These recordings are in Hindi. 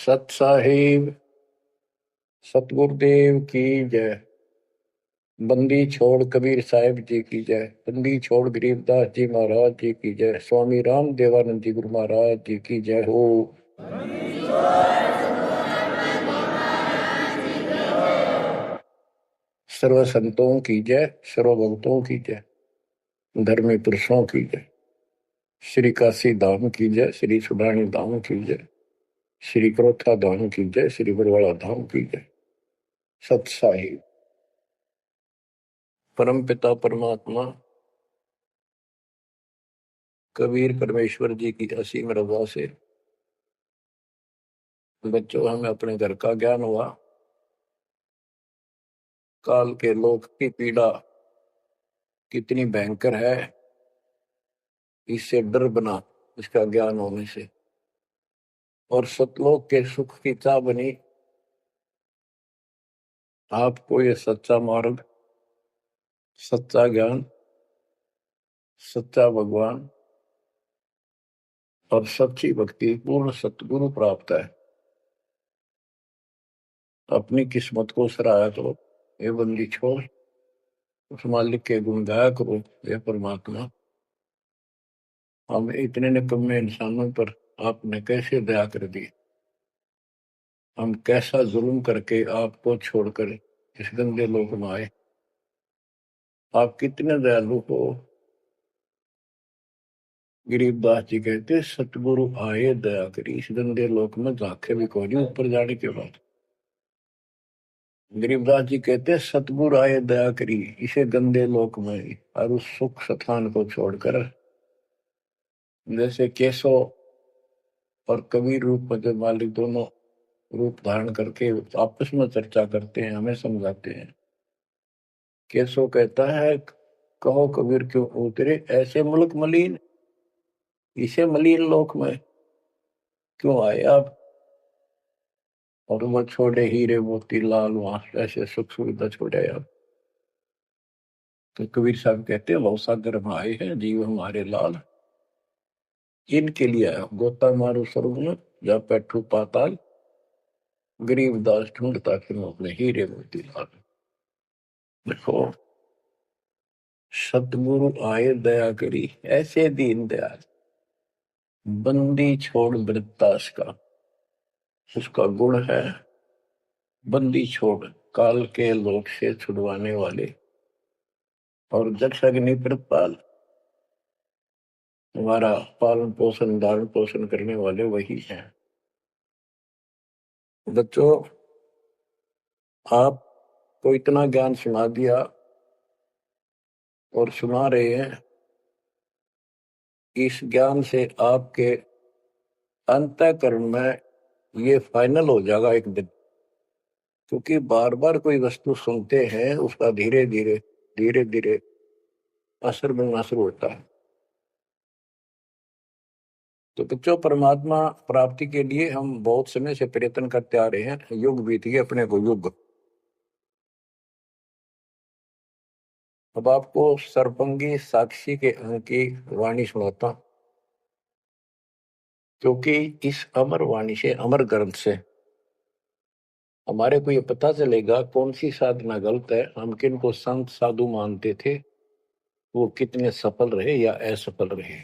सत साहिब सतगुरुदेव की जय। बंदी छोड़ कबीर साहिब जी की जय। बंदी छोड़ गरीबदास जी महाराज जी की जय। स्वामी राम देवानंद जी गुरु महाराज जी की जय हो। सर्व संतों की जय, सर्व भक्तों की जय, धर्मी पुरुषों की जय। श्री काशी धाम की जय, श्री सुडानी धाम की जय, श्री क्रोथा धाम की जय, श्री बरवाड़ा धाम की जय। सत साहिब परम पिता परमात्मा कबीर परमेश्वर जी की असीम रजा से बच्चों हमें अपने घर का ज्ञान हुआ। काल के लोक की पीड़ा कितनी भयंकर है, इससे डर बना इसका ज्ञान होने से। और सतलोक के सुख की चाह बनी आपको ये सच्चा मार्ग, सच्चा ज्ञान, सच्चा भगवान और सच्ची भक्ति पूर्ण सतगुरु प्राप्त है। अपनी किस्मत को सराहा करो, ये बंदी छोड़ उस मालिक के गुण गाया करो। ये परमात्मा, हम इतने निकम्मे इंसानों पर आपने कैसे दया कर दी। हम कैसा जुल्म करके आपको छोड़कर इस गंदे लोक में आए। आप कितने दयालु हो। गरीबदास जी कहते सतगुरु आए दया करी, इस गंदे लोक में झांके भी कोई नहीं ऊपर जाने के बाद। गरीबदास जी कहते सतगुरु आए दया करी इसे गंदे लोक में, और उस सुख स्थान को छोड़कर जैसे केशव और कबीर रूप में जो मालिक दोनों रूप धारण करके आपस में चर्चा करते हैं, हमें समझाते हैं। केशव कहता है कहो कबीर क्यों उतरे ऐसे मुल्क मलिन, इसे मलिन लोक में क्यों आए आप। और वो छोड़े हीरे मोती लाल वहां ऐसे सुख सुविधा छोड़े आप। तो कबीर साहब कहते हैं सागर में आए हैं जीव हमारे लाल, इनके लिए आया गोता मारू स्वर्ग में जा बैठू पाताल, गरीबदास ढूंढता फिर अपने हीरे मोती लाल। देखो सतगुरु आए दया करी ऐसे दीन दयाल, बंदी छोड़ वृत्तास का उसका गुण है। बंदी छोड़ काल के लोक से छुड़वाने वाले और जक्ष अग्नि प्रपाल हमारा पालन पोषण धारण पोषण करने वाले वही हैं। बच्चों आपको इतना ज्ञान सुना दिया और सुना रहे हैं, इस ज्ञान से आपके अंतःकरण में ये फाइनल हो जाएगा एक दिन। क्योंकि बार बार कोई वस्तु सुनते हैं उसका धीरे धीरे धीरे धीरे असर बनना शुरू होता है। तो बच्चों परमात्मा प्राप्ति के लिए हम बहुत समय से प्रयत्न करते आ रहे हैं। युग बीत गए अपने को युग। अब आपको सर्पंगी साक्षी के अंक की वाणी सुनाता हूं, क्योंकि इस अमर वाणी से अमर ग्रंथ से हमारे को ये पता चलेगा कौन सी साधना गलत है, हम किन को संत साधु मानते थे, वो कितने सफल रहे या असफल रहे।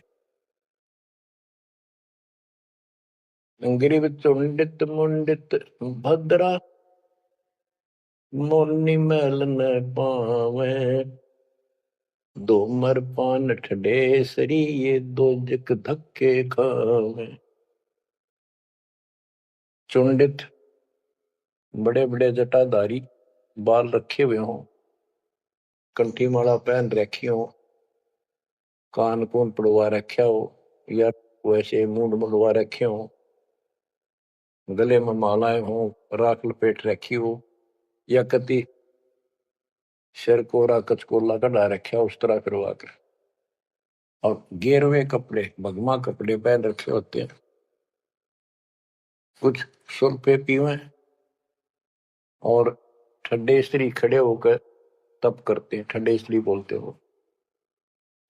गिरिव चुंडित मुंडित भद्रा मोरनी मैल न पावे, दो मर पान ठडेसरी ये दो जक धक्के खावे। चुंडित बड़े बड़े जटाधारी, बाल रखे हुए हों, कंठी माला पहन रखी हो, कान कून पड़वा रखा हो, या वैसे मूंड मुड़वा रखे हो, गले में मालाएं हो, राख लपेट रखी हो, या कति सिर कोरा कचकोला कढ़ा रखा उस तरह करवा कर, और गेरवे कपड़े भगमा कपड़े पहन रखे होते हैं। कुछ सुर पे पीवे और ठंडे स्त्री खड़े होकर तप करते हैं, ठंडे स्त्री बोलते हो।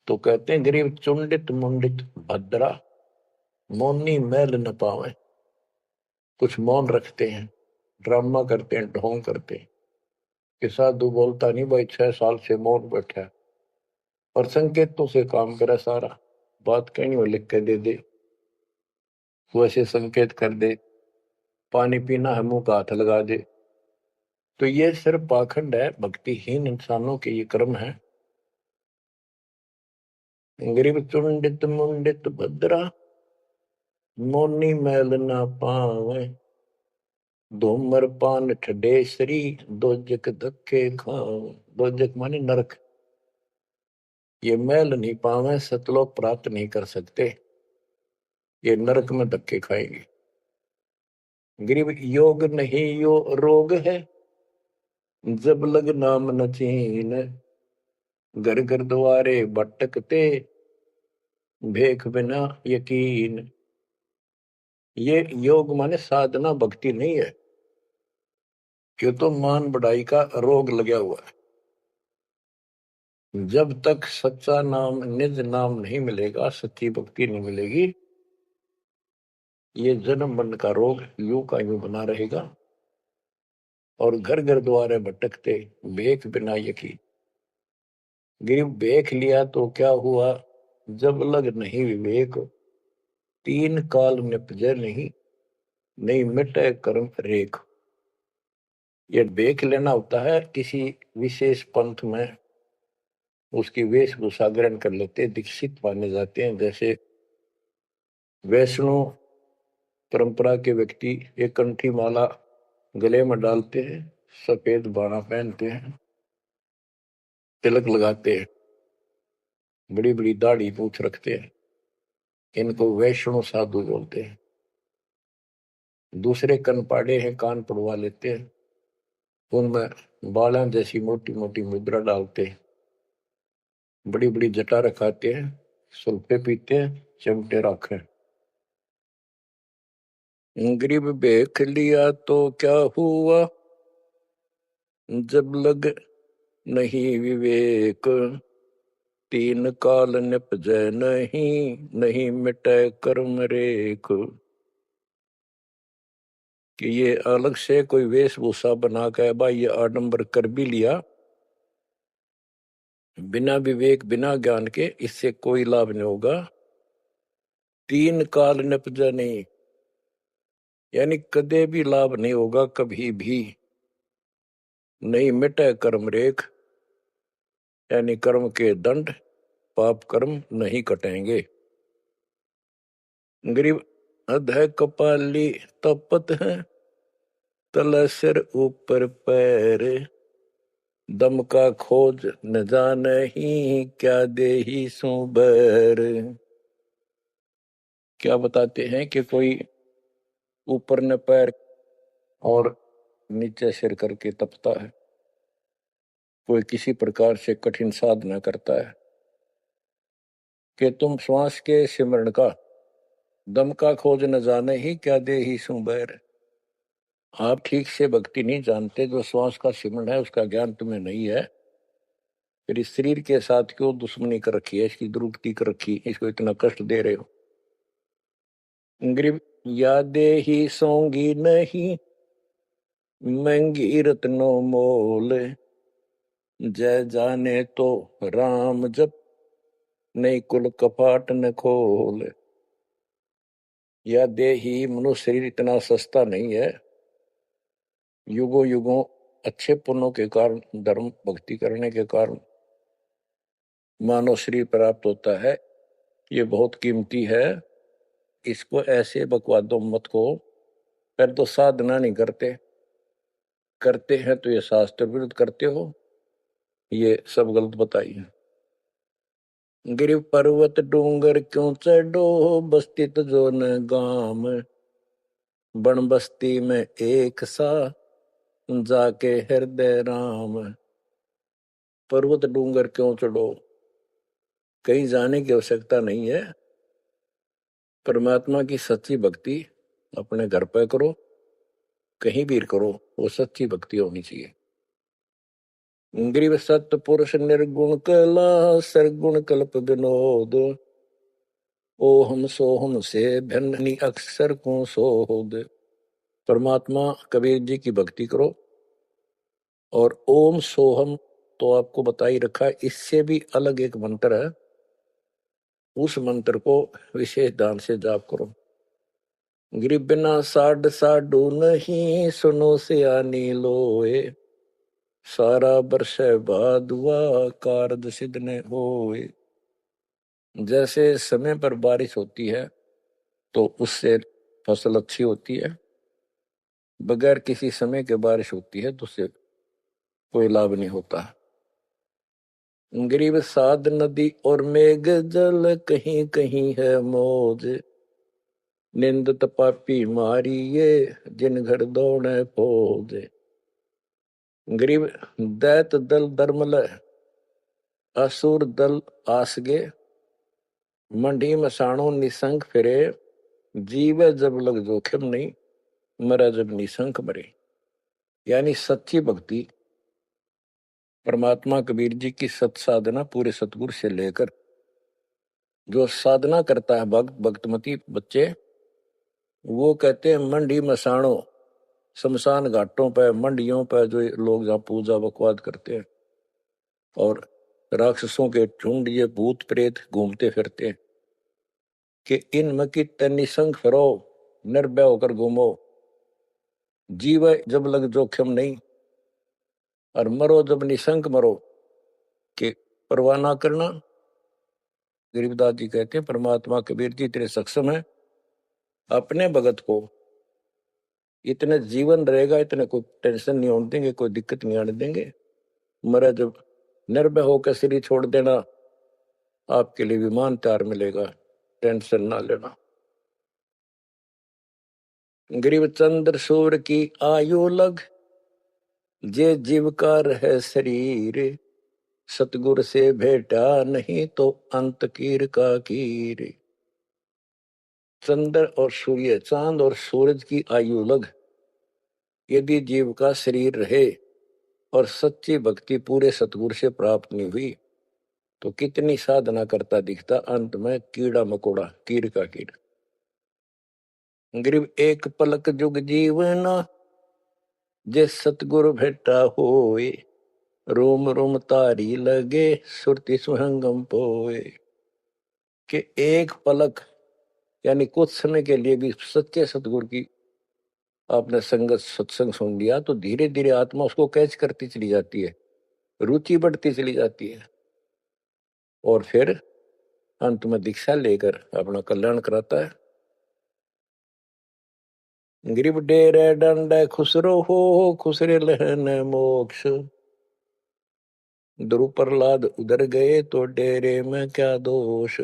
तो कहते हैं गरीब चुंडित मुंडित भद्रा मोनी मैल न पावे। कुछ मौन रखते हैं, ड्रामा करते हैं, ढोंग करते हैं कि साधु बोलता नहीं भाई, 6 साल से मौन बैठा है, और संकेतों से काम करे सारा। बात कहीं वो लिख के दे दे, वैसे संकेत कर दे, पानी पीना है मुंह का हाथ लगा दे। तो ये सिर्फ पाखंड है, भक्तिहीन इंसानों के ये कर्म है। गरीब चुंडित मुंडित भद्रा, मोनी मैल ना पावे, धूमर पान ठडेसरी, दोजक धक्के खावे। दोजक माने नरक। ये मैल नहीं पावे, सतलोक प्राप्त नहीं कर सकते, ये नरक में धक्के खाएंगे। गरीब योग नहीं यो रोग है, जब लग नाम न चीन, घर घर द्वारे भटकते, भेख बिना यकीन। ये योग माने साधना, भक्ति नहीं है, ये तो मान बढ़ाई का रोग लगा हुआ है। जब तक सच्चा नाम, निज नाम नहीं मिलेगा, सच्ची भक्ति नहीं मिलेगी, ये जन्म मरण का रोग यूं का यूं बना रहेगा। और घर घर द्वारे भटकते, भेख बिना यकीन। गरीब भेख लिया तो क्या हुआ, जब लग नहीं विवेक, 3 काल निपजे नहीं, नहीं मिटे कर्म रेख। ये भेख लेना होता है, किसी विशेष पंथ में उसकी वेशभूषा ग्रहण कर लेते, दीक्षित माने जाते हैं। जैसे वैष्णो परंपरा के व्यक्ति एक कंठी माला गले में डालते हैं, सफेद बाणा पहनते हैं, तिलक लगाते हैं, बड़ी बड़ी दाढ़ी पूछ रखते हैं, इनको वैष्णो साधु बोलते हैं। दूसरे कनपाड़े हैं, कान पड़वा लेते हैं, उनमें बाला जैसी मोटी मोटी मुद्रा डालते हैं, बड़ी बड़ी जटा रखाते हैं, सुल्फे पीते हैं, चिमटे रखे। गरीब भेख लिया तो क्या हुआ, जब लग नहीं विवेक, 3 काल निपजे नहीं, नहीं मिटे कर्म रेख। कि ये अलग से कोई वेशभूषा बना के भाई ये आडंबर कर भी लिया, बिना विवेक बिना ज्ञान के इससे कोई लाभ नहीं होगा। 3 काल निपजे नहीं, यानी कदे भी लाभ नहीं होगा, कभी भी नहीं मिटे कर्म रेख, यानी कर्म के दंड, पाप कर्म नहीं कटेंगे। गरीब अधः कपाली तपत है, तल सिर ऊपर पैर, दम का खोज न जाने ही, क्या देही सो बैर। क्या बताते हैं कि कोई ऊपर न पैर और नीचे सिर करके तपता है, कोई किसी प्रकार से कठिन साधना करता है, कि तुम श्वास के सिमरण का, दम का खोज न जाने ही, क्या देही सो बैर। आप ठीक से भक्ति नहीं जानते, जो श्वास का सिमरण है उसका ज्ञान तुम्हें नहीं है, फिर इस शरीर के साथ क्यों दुश्मनी कर रखी है, इसकी दुरुक्ति कर रखी, इसको इतना कष्ट दे रहे हो। गरीब यादे ही सोंगी नहीं, महंगी रत्नो मोल, जय जाने तो राम जप, नहीं कुल कपाट न खोल। या देही, मनुष्य शरीर इतना सस्ता नहीं है, युगों युगों अच्छे पुण्यों के कारण, धर्म भक्ति करने के कारण मानव शरीर प्राप्त होता है, ये बहुत कीमती है। इसको ऐसे बकवादों मत को, पर तो साधना नहीं करते, करते हैं तो ये शास्त्र विरुद्ध करते हो, ये सब गलत बताइए। गिर पर्वत डूंगर क्यों चढ़ो, बस्ती तो जो न गाम, बन बस्ती में एक सा, जाके हृदय राम। पर्वत डूंगर क्यों चढ़ो, कहीं जाने की आवश्यकता नहीं है। परमात्मा की सच्ची भक्ति अपने घर पर करो, कहीं भी करो, वो सच्ची भक्ति होनी चाहिए। ग्रीव सत्पुरुष निर्गुण कला, सरगुण कल्प विनोद, ओहम सोहम से भिन्न अक्षर को सोद। परमात्मा कबीर जी की भक्ति करो। और ओम सोहम तो आपको बता ही रखा है, इससे भी अलग एक मंत्र है, उस मंत्र को विशेष ध्यान से जाप करो। गिरि बिना साड साडू नहीं, सुनो से आनी लोए, सारा बरस बादुआ कारज सिद्ध ने होए। जैसे समय पर बारिश होती है तो उससे फसल अच्छी होती है, बगैर किसी समय के बारिश होती है तो उससे कोई लाभ नहीं होता। गरीब साध नदी और मेघ जल, कहीं कहीं है मौज, निंदत पापी मारिये, जिन घर दौड़े फौज। गरीब दैत दल धर्मल, असुर दल आसगे, मंडी मसाणों निसंग फिरे, जीव जब लग जोखिम नहीं, मरा जब निसंक मरे। यानी सच्ची भक्ति, परमात्मा कबीर जी की सत साधना पूरे सतगुरु से लेकर जो साधना करता है भक्तमती बच्चे, वो कहते हैं मंडी मसाणों, शमशान घाटों पर मंडियों पर जो लोग जहाँ पूजा बकवाद करते हैं और राक्षसों के झुंड ये भूत प्रेत घूमते फिरते हैं, कि इनमें की निसंग फिरो, निर्भय होकर घूमो, जीव जब लग जोखिम नहीं, और मरो जब निसंक मरो, कि परवाह ना करना। गरीबदास जी कहते हैं परमात्मा कबीर जी इतने सक्षम है, अपने भगत को इतने जीवन रहेगा, इतने कोई टेंशन नहीं होने देंगे, कोई दिक्कत नहीं आने देंगे। मरा जब निर्भय होकर शरीर छोड़ देना, आपके लिए विमान तैयार मिलेगा, टेंशन ना लेना। गरीब चंद्र सूर्य की आयु लग, जे जीव का रहे शरीर, सतगुर से भेटा नहीं तो अंत कीर का कीर। चंद्र और सूर्य, चांद और सूरज की आयु लग, यदि जीव का शरीर रहे और सच्ची भक्ति पूरे सतगुरु से प्राप्त नहीं हुई, तो कितनी साधना करता दिखता, अंत में कीड़ा मकोड़ा, कीड़ का कीड़ा। गरीब एक पलक जुग जीवना, जे सतगुरु भेटा होए, रोम रोम तारी लगे, सुरति सुहंगम पोए। कि एक पलक यानी कुछ समय के लिए भी सच्चे सतगुरु की आपने संगत सत्संग सुन लिया, तो धीरे धीरे आत्मा उसको कैच करती चली जाती है, रुचि बढ़ती चली जाती है, और फिर अंत में दीक्षा लेकर अपना कल्याण कराता है। गरीब डेरे डंड खुसरो हो, खुसरे लहन मोक्ष, ध्रुव प्रहलाद उधर गए तो डेरे में क्या दोष।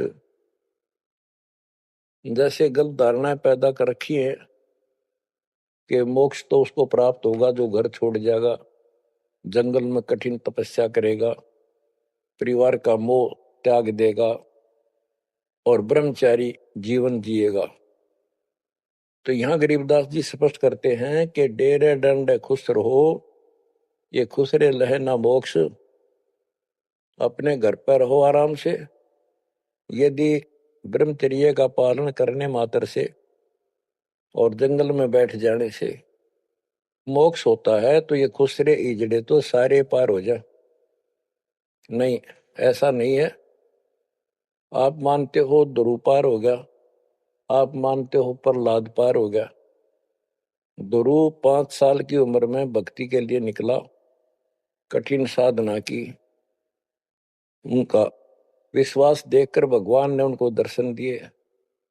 जैसे गलत धारणाएं पैदा कर रखी है कि मोक्ष तो उसको प्राप्त होगा जो घर छोड़ जाएगा, जंगल में कठिन तपस्या करेगा, परिवार का मोह त्याग देगा और ब्रह्मचारी जीवन जिएगा। तो यहां गरीबदास जी स्पष्ट करते हैं कि डेरे डंड खुश रहो, ये खुश रे लहे ना मोक्ष, अपने घर पर रहो आराम से। यदि ब्रह्मचर्य का पालन करने मात्र से और जंगल में बैठ जाने से मोक्ष होता है, तो ये खुसरे इजड़े तो सारे पार हो जा। नहीं, ऐसा नहीं है। आप मानते हो ध्रुव पार हो गया, आप मानते हो प्रहलाद पार हो गया। ध्रुव 5 साल की उम्र में भक्ति के लिए निकला, कठिन साधना की, उनका विश्वास देखकर भगवान ने उनको दर्शन दिए।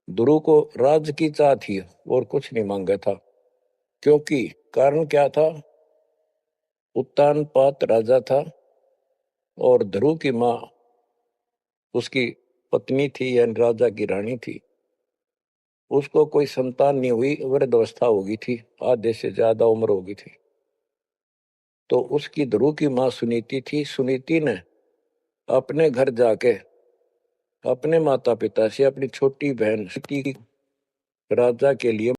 ध्रुव को राज्य की चाह थी और कुछ नहीं मांगा था, क्योंकि कारण क्या था, उत्तानपाद राजा था और ध्रुव की माँ उसकी पत्नी थी, यानी राजा की रानी थी। उसको कोई संतान नहीं हुई, वृद्धावस्था हो गई थी, आधे से ज्यादा उम्र हो गई थी। तो उसकी ध्रुव की माँ सुनीति थी। सुनीति ने अपने घर जाके अपने माता पिता से अपनी छोटी बहन राजा के लिए